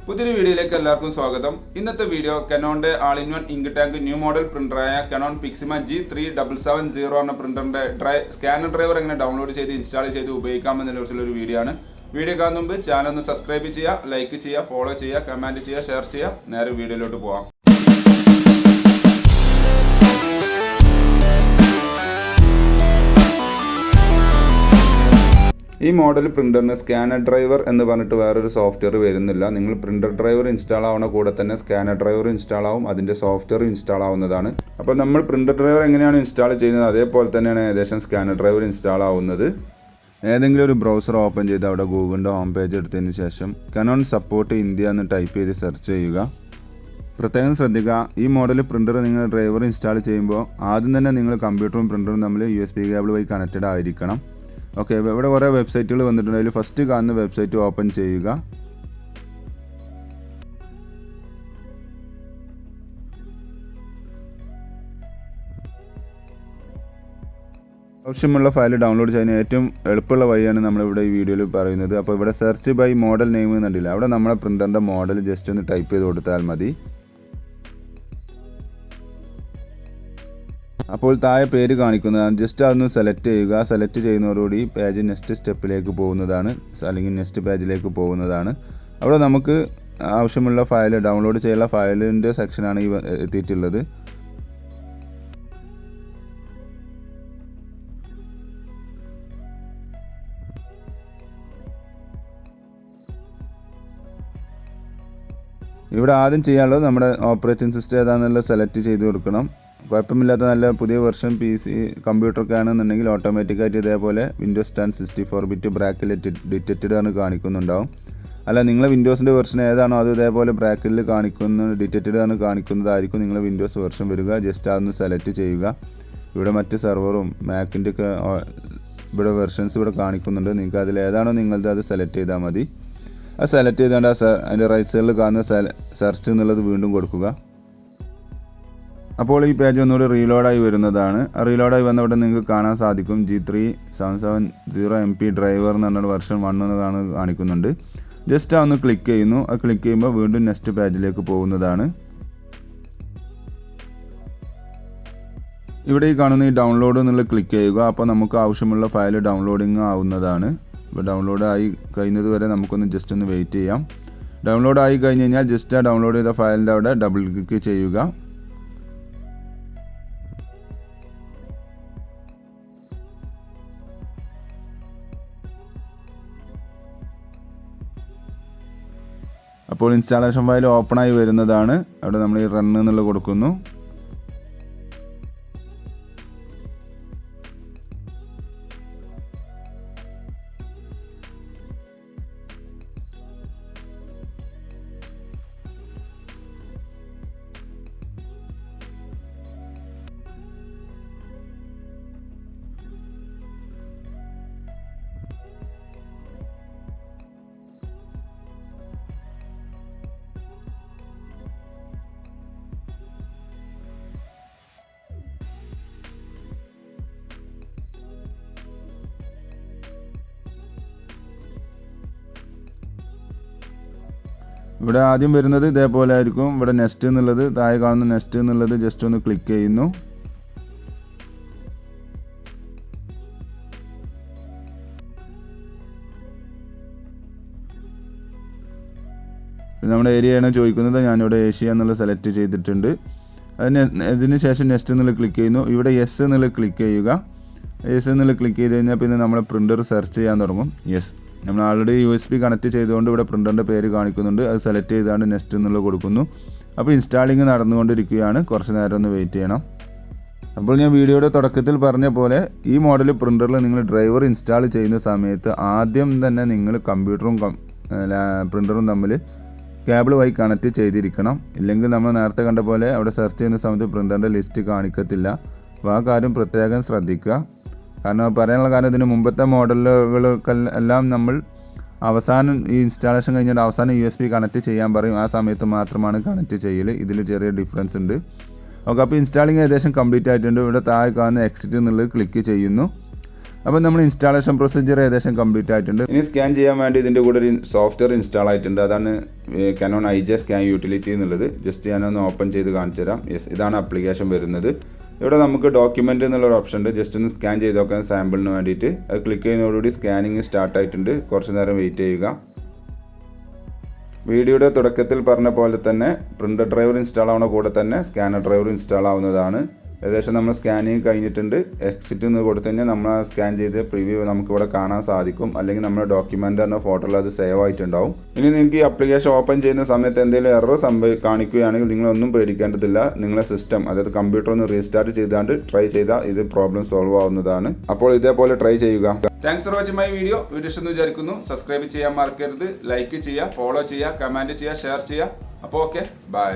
പുതിയൊരു വീഡിയോയിലേക്ക് എല്ലാവർക്കും സ്വാഗതം. ഇന്നത്തെ വീഡിയോ Canonന്റെ all in one ink tank new model പ്രിന്ററായ Canon Pixma G3770 എന്ന പ്രിന്ററിന്റെ സ്കാനർ ഡ്രൈവർ എങ്ങനെ ഡൗൺലോഡ് ചെയ്ത് ഇൻസ്റ്റാൾ ചെയ്ത് ഉപയോഗിക്കാമെന്നതിനെ കുറിച്ചുള്ള ഒരു വീഡിയോ ആണ്. വീഡിയോ കാണുന്ന മുമ്പ് ചാനൽ ഒന്ന് സബ്സ്ക്രൈബ് ചെയ്യുക, ലൈക്ക് ചെയ്യുക, ഫോളോ ചെയ്യുക, കമന്റ് ചെയ്യുക, ഷെയർ ചെയ്യുക. നേരെ വീഡിയോയിലോട്ട് പോകാം. ഈ മോഡൽ പ്രിൻ്ററിന് സ്കാനർ ഡ്രൈവർ എന്ന് പറഞ്ഞിട്ട് വേറൊരു സോഫ്റ്റ്വെയർ വരുന്നില്ല. നിങ്ങൾ പ്രിൻ്റർ ഡ്രൈവർ ഇൻസ്റ്റാൾ ആവുന്ന കൂടെ തന്നെ സ്കാനർ ഡ്രൈവർ ഇൻസ്റ്റാൾ ആവും, അതിൻ്റെ സോഫ്റ്റ്വെയർ ഇൻസ്റ്റാൾ ആവുന്നതാണ്. അപ്പോൾ നമ്മൾ പ്രിൻ്റർ ഡ്രൈവർ എങ്ങനെയാണ് ഇൻസ്റ്റാൾ ചെയ്യുന്നത് അതേപോലെ തന്നെയാണ് ഏകദേശം സ്കാനർ ഡ്രൈവർ ഇൻസ്റ്റാൾ ആവുന്നത്. ഏതെങ്കിലും ഒരു ബ്രൗസർ ഓപ്പൺ ചെയ്ത് അവിടെ ഗൂഗിളിൻ്റെ ഹോം പേജ് എടുത്തതിന് ശേഷം Canon സപ്പോർട്ട് ഇന്ത്യ എന്ന് ടൈപ്പ് ചെയ്ത് സെർച്ച് ചെയ്യുക. പ്രത്യേകം ശ്രദ്ധിക്കുക, ഈ മോഡൽ പ്രിൻ്റർ നിങ്ങൾ ഡ്രൈവർ ഇൻസ്റ്റാൾ ചെയ്യുമ്പോൾ ആദ്യം തന്നെ നിങ്ങൾ കമ്പ്യൂട്ടറും പ്രിൻ്ററും തമ്മിൽ USB കേബിൾ വഴി കണക്റ്റഡ് ആയിരിക്കണം. ഓക്കെ, ഇവിടെ കുറേ വെബ്സൈറ്റുകൾ വന്നിട്ടുണ്ട്. അതിൽ ഫസ്റ്റ് കാണുന്ന വെബ്സൈറ്റ് ഓപ്പൺ ചെയ്യുക. ആവശ്യമുള്ള ഫയൽ ഡൗൺലോഡ് ചെയ്യാൻ ഏറ്റവും എളുപ്പമുള്ള വഴിയാണ് നമ്മളിവിടെ ഈ വീഡിയോയിൽ പറയുന്നത്. അപ്പോൾ ഇവിടെ സെർച്ച് ബൈ മോഡൽ നെയിം എന്നുണ്ടല്ല, അവിടെ നമ്മളെ പ്രിൻ്ററിൻ്റെ മോഡൽ ജസ്റ്റ് ഒന്ന് ടൈപ്പ് ചെയ്ത് കൊടുത്താൽ മതി. അപ്പോൾ താഴെ പേര് കാണിക്കുന്നതാണ്, ജസ്റ്റ് അതൊന്ന് സെലക്ട് ചെയ്യുക. സെലക്ട് ചെയ്യുന്നതോടുകൂടി പേജ് നെക്സ്റ്റ് സ്റ്റെപ്പിലേക്ക് പോകുന്നതാണ്, അല്ലെങ്കിൽ നെക്സ്റ്റ് പേജിലേക്ക് പോകുന്നതാണ്. അവിടെ നമുക്ക് ആവശ്യമുള്ള ഫയൽ ഡൗൺലോഡ് ചെയ്യാനുള്ള ഫയലിൻ്റെ സെക്ഷനാണ് ഈ എത്തിയിട്ടുള്ളത്. ഇവിടെ ആദ്യം ചെയ്യാനുള്ളത് നമ്മുടെ ഓപ്പറേറ്റിംഗ് സിസ്റ്റം ഏതാണെന്നുള്ളത് സെലക്ട് ചെയ്ത് കൊടുക്കണം. കുഴപ്പമില്ലാത്ത നല്ല പുതിയ വെർഷൻ PC കമ്പ്യൂട്ടറൊക്കെ ആണെന്നുണ്ടെങ്കിൽ ഓട്ടോമാറ്റിക്കായിട്ട് ഇതേപോലെ Windows 10 64-bit ബ്രാക്കറ്റ് ഡിറ്റക്റ്റഡ് ആണ് കാണിക്കുന്നുണ്ടാവും. അല്ല, നിങ്ങളെ വിൻഡോസിൻ്റെ വെർഷൻ ഏതാണോ അത് ഇതേപോലെ ബ്രാക്കറ്റിൽ ഡിറ്റക്റ്റഡ് ആണ് കാണിക്കുന്നതായിരിക്കും നിങ്ങളെ വിൻഡോസ് വെർഷൻ വരിക. ജസ്റ്റ് അതൊന്ന് സെലക്ട് ചെയ്യുക. ഇവിടെ മറ്റ് സെർവറും മാക്കിൻ്റെ ഒക്കെ ഇവിടെ വെർഷൻസ് ഇവിടെ കാണിക്കുന്നുണ്ട്. നിങ്ങൾക്ക് അതിൽ ഏതാണോ നിങ്ങളത് അത് സെലക്ട് ചെയ്താൽ മതി. അത് സെലക്ട് ചെയ്തുകൊണ്ട് അതിൻ്റെ റൈറ്റ് സൈഡിൽ കാണുന്ന സെർച്ച് എന്നുള്ളത് വീണ്ടും കൊടുക്കുക. അപ്പോൾ ഈ പേജ് ഒന്നുകൂടി റീലോഡായി വരുന്നതാണ്. റീലോഡായി വന്നവിടെ നിങ്ങൾക്ക് കാണാൻ സാധിക്കും G3770 MP ഡ്രൈവർ എന്ന് പറഞ്ഞ വെർഷൻ 1 എന്ന് കാണിക്കുന്നുണ്ട്. ജസ്റ്റ് അതൊന്ന് ക്ലിക്ക് ചെയ്യുന്നു. അത് ക്ലിക്ക് ചെയ്യുമ്പോൾ വീണ്ടും നെക്സ്റ്റ് പേജിലേക്ക് പോകുന്നതാണ്. ഇവിടെ ഈ കാണുന്ന ഈ ഡൗൺലോഡ് എന്നുള്ള ക്ലിക്ക് ചെയ്യുക. അപ്പോൾ നമുക്ക് ആവശ്യമുള്ള ഫയൽ ഡൗൺലോഡിങ് ആവുന്നതാണ്. ഇപ്പോൾ ഡൗൺലോഡ് ആയി കഴിയുന്നത് വരെ നമുക്കൊന്ന് ജസ്റ്റ് ഒന്ന് വെയിറ്റ് ചെയ്യാം. ഡൗൺലോഡ് ആയി കഴിഞ്ഞ് കഴിഞ്ഞാൽ ജസ്റ്റ് ആ ഡൗൺലോഡ് ചെയ്ത ഫയലിൻ്റെ അവിടെ ഡബിൾ ക്ലിക്ക് ചെയ്യുക. അപ്പോൾ ഇൻസ്റ്റാളേഷൻ ഫയൽ ഓപ്പണായി വരുന്നതാണ്. അവിടെ നമ്മൾ ഈ റൺ എന്നുള്ളത് കൊടുക്കുന്നു. ഇവിടെ ആദ്യം വരുന്നത് ഇതേപോലെ ആയിരിക്കും. ഇവിടെ നെക്സ്റ്റ് എന്നുള്ളത്, താഴെ കാണുന്ന നെക്സ്റ്റ് എന്നുള്ളത് ജസ്റ്റ് ഒന്ന് ക്ലിക്ക് ചെയ്യുന്നു. നമ്മുടെ ഏരിയയാണ് ചോദിക്കുന്നത്. ഞാനിവിടെ ഏഷ്യ എന്നുള്ളത് സെലക്ട് ചെയ്തിട്ടുണ്ട്. അതിന് ശേഷം നെക്സ്റ്റ് എന്നുള്ളത് ക്ലിക്ക് ചെയ്യുന്നു. ഇവിടെ യെസ് എന്നുള്ളത് ക്ലിക്ക് ചെയ്യുക. യെസ് എന്നുള്ളത് ക്ലിക്ക് ചെയ്ത് കഴിഞ്ഞാൽ പിന്നെ നമ്മുടെ പ്രിൻ്റർ സെർച്ച് ചെയ്യാൻ തുടങ്ങും. യെസ്, നമ്മൾ ആൾറെഡി USB കണക്ട് ചെയ്തുകൊണ്ട് ഇവിടെ പ്രിൻ്ററിൻ്റെ പേര് കാണിക്കുന്നുണ്ട്. അത് സെലക്ട് ചെയ്താണ് നെക്സ്റ്റ് എന്നുള്ളത് കൊടുക്കുന്നു. അപ്പോൾ ഇൻസ്റ്റാളിങ് നടന്നുകൊണ്ടിരിക്കുകയാണ്. കുറച്ച് നേരം ഒന്ന് വെയിറ്റ് ചെയ്യണം. അപ്പോൾ ഞാൻ വീഡിയോയുടെ തുടക്കത്തിൽ പറഞ്ഞ പോലെ ഈ മോഡൽ പ്രിൻ്ററിൽ നിങ്ങൾ ഡ്രൈവർ ഇൻസ്റ്റാൾ ചെയ്യുന്ന സമയത്ത് ആദ്യം തന്നെ നിങ്ങൾ കമ്പ്യൂട്ടറും പ്രിൻ്ററും തമ്മിൽ കേബിൾ വഴി കണക്ട് ചെയ്തിരിക്കണം. ഇല്ലെങ്കിൽ നമ്മൾ നേരത്തെ കണ്ട പോലെ അവിടെ സെർച്ച് ചെയ്യുന്ന സമയത്ത് പ്രിൻ്ററിൻ്റെ ലിസ്റ്റ് കാണിക്കത്തില്ല. അപ്പോൾ ആ കാര്യം പ്രത്യേകം ശ്രദ്ധിക്കുക. കാരണം പറയാനുള്ള കാര്യം, ഇതിന് മുമ്പത്തെ മോഡലുകൾക്കെല്ലാം നമ്മൾ അവസാനം ഈ ഇൻസ്റ്റാളേഷൻ കഴിഞ്ഞിട്ട് അവസാനം USB കണക്ട് ചെയ്യാൻ പറയും. ആ സമയത്ത് മാത്രമാണ് കണക്ട് ചെയ്യൽ. ഇതിൽ ചെറിയ ഡിഫറൻസ് ഉണ്ട്. ഓക്കെ, അപ്പോൾ ഇൻസ്റ്റാളിങ് ഏകദേശം കംപ്ലീറ്റ് ആയിട്ടുണ്ട്. ഇവിടെ താഴെ കാണുന്ന എക്സിറ്റ് എന്നുള്ളത് ക്ലിക്ക് ചെയ്യുന്നു. അപ്പോൾ നമ്മൾ ഇൻസ്റ്റാളേഷൻ പ്രൊസീജിയർ ഏകദേശം കംപ്ലീറ്റ് ആയിട്ടുണ്ട്. ഇനി സ്കാൻ ചെയ്യാൻ വേണ്ടി ഇതിൻ്റെ കൂടെ ഒരു സോഫ്റ്റ്വെയർ ഇൻസ്റ്റാൾ ആയിട്ടുണ്ട്. അതാണ് Canon IJ സ്കാൻ യൂട്ടിലിറ്റി എന്നുള്ളത്. ജസ്റ്റ് ഞാനൊന്ന് ഓപ്പൺ ചെയ്ത് കാണിച്ചു തരാം. യെസ്, ഇതാണ് ആപ്ലിക്കേഷൻ വരുന്നത്. ഇവിടെ നമുക്ക് ഡോക്യുമെൻ്റ് എന്നുള്ളൊരു ഓപ്ഷൻ ഉണ്ട്. ജസ്റ്റ് ഒന്ന് സ്കാൻ ചെയ്ത് നോക്കാൻ സാമ്പിളിന് വേണ്ടിയിട്ട്. അത് ക്ലിക്ക് ചെയ്യുന്നതോടുകൂടി സ്കാനിങ് സ്റ്റാർട്ട് ആയിട്ടുണ്ട്. കുറച്ച് നേരം വെയിറ്റ് ചെയ്യുക. വീഡിയോയുടെ തുടക്കത്തിൽ പറഞ്ഞ പോലെ തന്നെ പ്രിൻ്റർ ഡ്രൈവർ ഇൻസ്റ്റാൾ ആവുന്ന കൂടെ തന്നെ സ്കാനർ ഡ്രൈവർ ഇൻസ്റ്റാൾ ആവുന്നതാണ്. ഏകദേശം നമ്മൾ സ്കാനിങ് കഴിഞ്ഞിട്ടുണ്ട്. എക്സിറ്റ് എന്ന് കൊടുത്തു കഴിഞ്ഞാൽ നമ്മൾ സ്കാൻ ചെയ്ത് പ്രിവ്യൂ നമുക്കിവിടെ കാണാൻ സാധിക്കും. അല്ലെങ്കിൽ നമ്മുടെ ഡോക്യുമെൻ്റ് എന്ന ഫോട്ടോയിൽ അത് സേവ് ആയിട്ടുണ്ടാവും. ഇനി നിങ്ങൾക്ക് ഈ ആപ്ലിക്കേഷൻ ഓപ്പൺ ചെയ്യുന്ന സമയത്ത് എന്തെങ്കിലും എറർ കാണിക്കുകയാണെങ്കിൽ നിങ്ങളൊന്നും പേടിക്കേണ്ടതില്ല. നിങ്ങളെ സിസ്റ്റം, അതായത് കമ്പ്യൂട്ടർ ഒന്ന് റീസ്റ്റാർട്ട് ചെയ്താണ്ട് ട്രൈ ചെയ്താൽ ഇത് പ്രോബ്ലം സോൾവ് ആവുന്നതാണ്. അപ്പോൾ ഇതേപോലെ ട്രൈ ചെയ്യുക. Thanks for watching my video. ഇഷ്ടമെന്ന് വിചാരിക്കുന്നു. സബ്സ്ക്രൈബ് ചെയ്യാൻ മറക്കരുത്. ലൈക്ക് ചെയ്യുക, ഫോളോ ചെയ്യുക, കമൻറ്റ് ചെയ്യുക, ഷെയർ ചെയ്യുക. അപ്പോൾ ഓക്കെ, ബൈ.